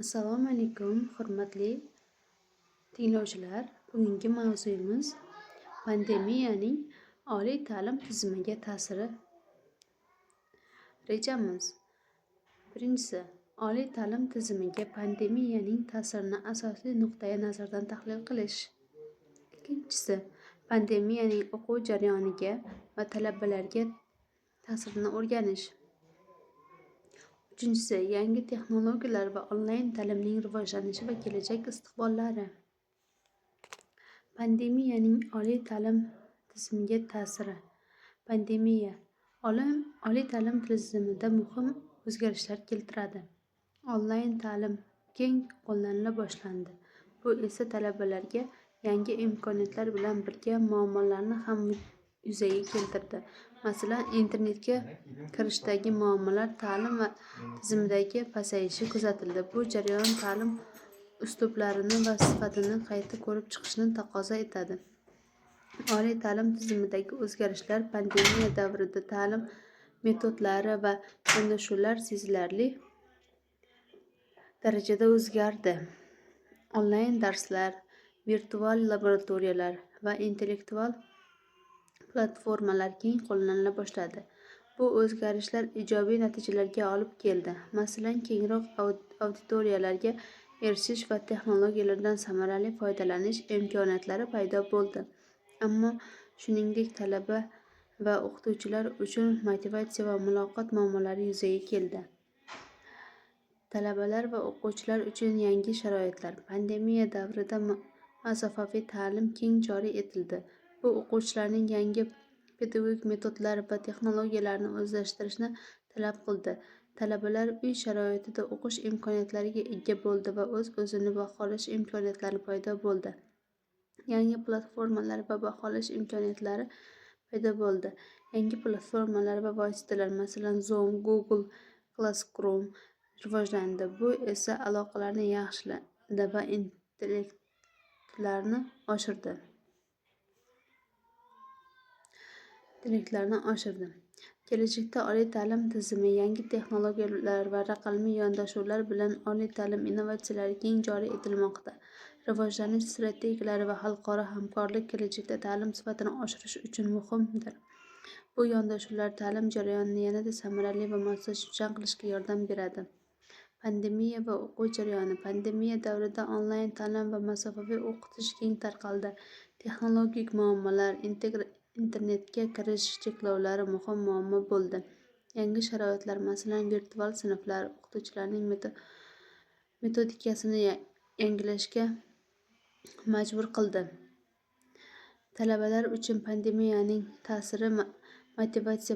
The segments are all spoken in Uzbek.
Assalomu alaykum, hurmatli tinglovchilar. Bugungi mavzuyimiz pandemiyaning oliy ta'lim tizimiga ta'siri rejamiz. Birinchisi, oliy ta'lim tizimiga pandemiyaning ta'sirini asosiy nuqtai nazardan tahlil qilish. Ikkinchisi, pandemiyaning o'quv jarayoniga va talabalarga ta'sirini o'rganish. Uchinchisi, yangi texnologiyalar va onlayn ta'limning rivojlanishi va kelajak istiqbollari. Pandemiyaning oliy ta'lim tizimiga ta'siri. Pandemiya oliy ta'lim tizimida muhim o'zgarishlar keltiradi. Onlayn ta'lim keng qo'llanila boshlandi. Bu esa talabalarga yangi imkoniyatlar bilan birga muammolarni ham yuzaga keltirdi. Masalan, internetga kirishdagi muammolar, ta'lim va tizimidagi pasayishi kuzatildi. Bu jarayon ta'lim uslublarini va sifatini qayta ko'rib chiqishni taqozo etadi. Oliy ta'lim tizimidagi o'zgarishlar. Pandemiya davrida ta'lim metodlari va yondashuvlar sezilarli darajada o'zgardi. Onlayn darslar, virtual laboratoriyalar va intellektual platformalar keng qo'llanila boshladi. Bu o'zgarishlar ijobiy natijalarga olib keldi. Masalan, kengroq auditoriyalarga erishish va texnologiyalardan samarali foydalanish imkoniyatlari paydo bo'ldi. Ammo shuningdek, talaba va o'qituvchilar uchun motivatsiya va muloqot muammolari yuzaga keldi. Talabalar va o'quvchilar uchun yangi sharoitlar. Pandemiya davrida masofaviy ta'lim keng joriy etildi. Bu o'quvchilarning yangi pedagogik metodlar va texnologiyalarni o'zlashtirishni talab qildi. Talabalar uy sharoitida o'qish imkoniyatlariga ega bo'ldi va o'z-o'zini baholash imkoniyatlari paydo bo'ldi. Yangi platformalar va baholash imkoniyatlari paydo bo'ldi. Yangi platformalar va vositalar, masalan, Zoom, Google Classroom rivojlandi. Bu esa aloqalarni yaxshiladi va intellektlarni oshirdi. Kelajakda oliy ta'lim tizimi yangi texnologiyalar va raqamli yondashuvlar bilan oliy ta'lim innovatsiyalari keng joriy etilmoqda. Rivojlanish strategiyalari va xalqaro hamkorlik kelajakda ta'lim sifatini oshirish uchun muhimdir. Bu yondashuvlar ta'lim jarayonini yanada samarali va moslashuvchan qilishga yordam beradi. Pandemiya va o'quv jarayoni. Pandemiya davrida onlayn ta'lim va masofaviy o'qitish keng tarqaldi. Texnologik muammolar, internetga kirish cheklovlari muhim muammo bo'ldi. Yangi sharoitlar, masalan, virtual sinflar o'qituvchilarning metodikasini yangilashga majbur qildi. Talabalar uchun pandemiyaning ta'siri motivatsiya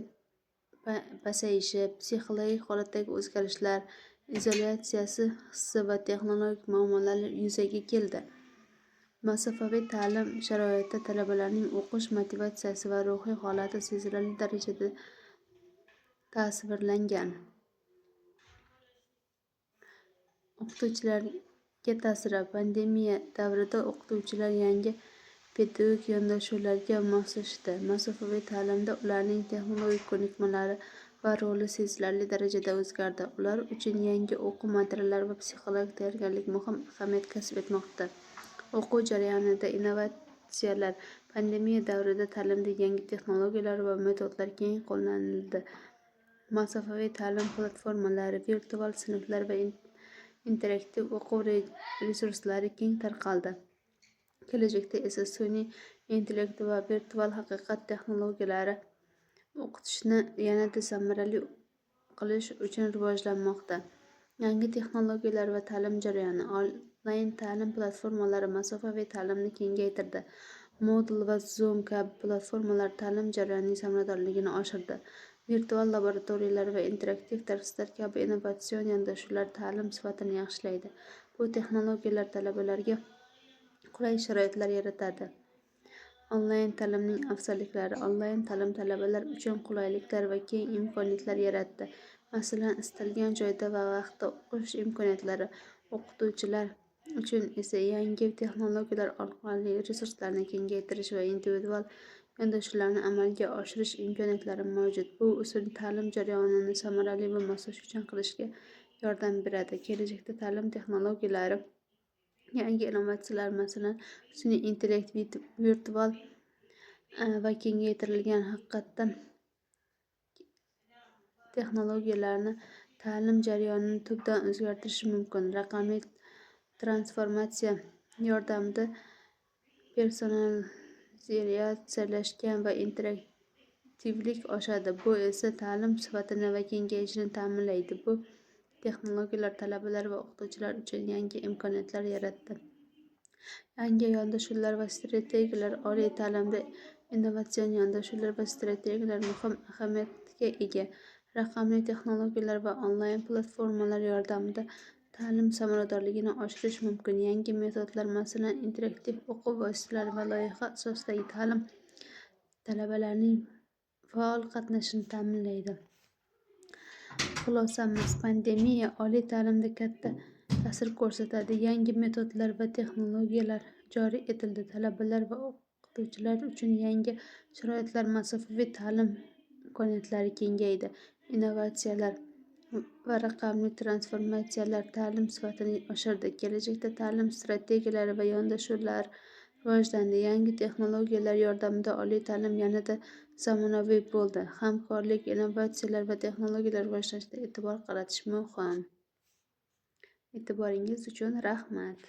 pasayishi, psixologik holatdagi o'zgarishlar, izolyatsiyasi hissi va texnologik muammolar yuzaga keldi. Masofaviy ta'lim sharoitida talabalarning o'qish motivatsiyasi va ruhiy holati sezilarli darajada tasvirlangan. O'qituvchilarga ta'siri. Pandemiya davrida o'qituvchilar yangi pedagogik yondashuvlarga moslashdi. Masofaviy ta'limda ularning texnologik ko'nikmalari va roli sezilarli darajada o'zgardi. Ular uchun yangi o'quv materiallari va psixologik tayyorgarlik muhim ahamiyat kasb etmoqda. O'quv jarayonida innovatsiyalar. Pandemiya davrida ta'limda yangi texnologiyalar va metodlar keng qo'llanildi. Masofaviy ta'lim platformalari, virtual sinflar va interaktiv o'quv resurslari keng tarqaldi. Kelajakda esa sun'iy intellekt va virtual haqiqat texnologiyalari o'qitishni yanada samarali qilish uchun rivojlanmoqda. Yangi texnologiyalar va ta'lim jarayoni. Onlayn ta'lim platformalari masofaviy ta'limni kengaytirdi. Moodle va Zoom kabi platformalar ta'lim jarayonining samaradorligini oshirdi. Virtual laboratoriyalar va interaktiv darslar kabi innovatsion yondashuvlar ta'lim sifatini yaxshilaydi. Bu texnologiyalar talabalarga qulay sharoitlar yaratadi. Onlayn ta'limning afzalliklari. Onlayn ta'lim talabalar uchun qulayliklar va keng imkoniyatlar yaratdi. Masalan, istalgan joyda va vaqtda o'qish imkoniyatlari. O'qituvchilar uchun esa yangi texnologiyalar orqali resurslarni kengaytirish va individual yondashuvlarni amalga oshirish imkoniyatlari mavjud. Bu usul ta'lim jarayonini samarali va moslashuvchan qilishga yordam beradi. Kelajakda ta'lim texnologiyalari, yangi innovatsiyalar, masalan, sun'iy intellekt, virtual va kengaytirilgan haqiqatdan texnologiyalarni ta'lim jarayonini tubdan o'zgartirishi mumkin. Raqamli transformatsiya yordamida personalizatsiyalashgan va interaktivlik oshadi. Bu esa ta'lim sifatini va kengayishini ta'minlaydi. Bu texnologiyalar talabalar va o'qituvchilar uchun yangi imkoniyatlar yaratdi. Yangi yondashuvlar va strategiyalar. Oliy ta'limda innovatsion yondashuvlar va strategiyalar muhim ahamiyatga ega. Raqamli texnologiyalar va onlayn platformalar yordamida ta'lim samaradorligini oshirish mumkin. Yangi metodlar, masalan, interaktiv o'quv vositalari va loyiha asosidagi ta'lim talabalarning faol qatnashishini ta'minlaydi. Xulosamiz: pandemiya oliy ta'limda katta ta'sir ko'rsatdi. Yangi metodlar va texnologiyalar joriy etildi. Talabalar va o'qituvchilar uchun yangi sharoitlar, masofaviy ta'lim imkoniyatlari kengaydi. Innovatsiyalar va raqamli transformatsiyalar ta'lim sifatini oshirdi. Kelajakda ta'lim strategiyalari va yondashuvlar rivojlandi. Yangi texnologiyalar yordamida oliy ta'lim yanada zamonaviy bo'ldi. Hamkorlik, innovatsiyalar va texnologiyalar rivojlanishida e'tibor qaratish muhim. E'tiboringiz uchun rahmat.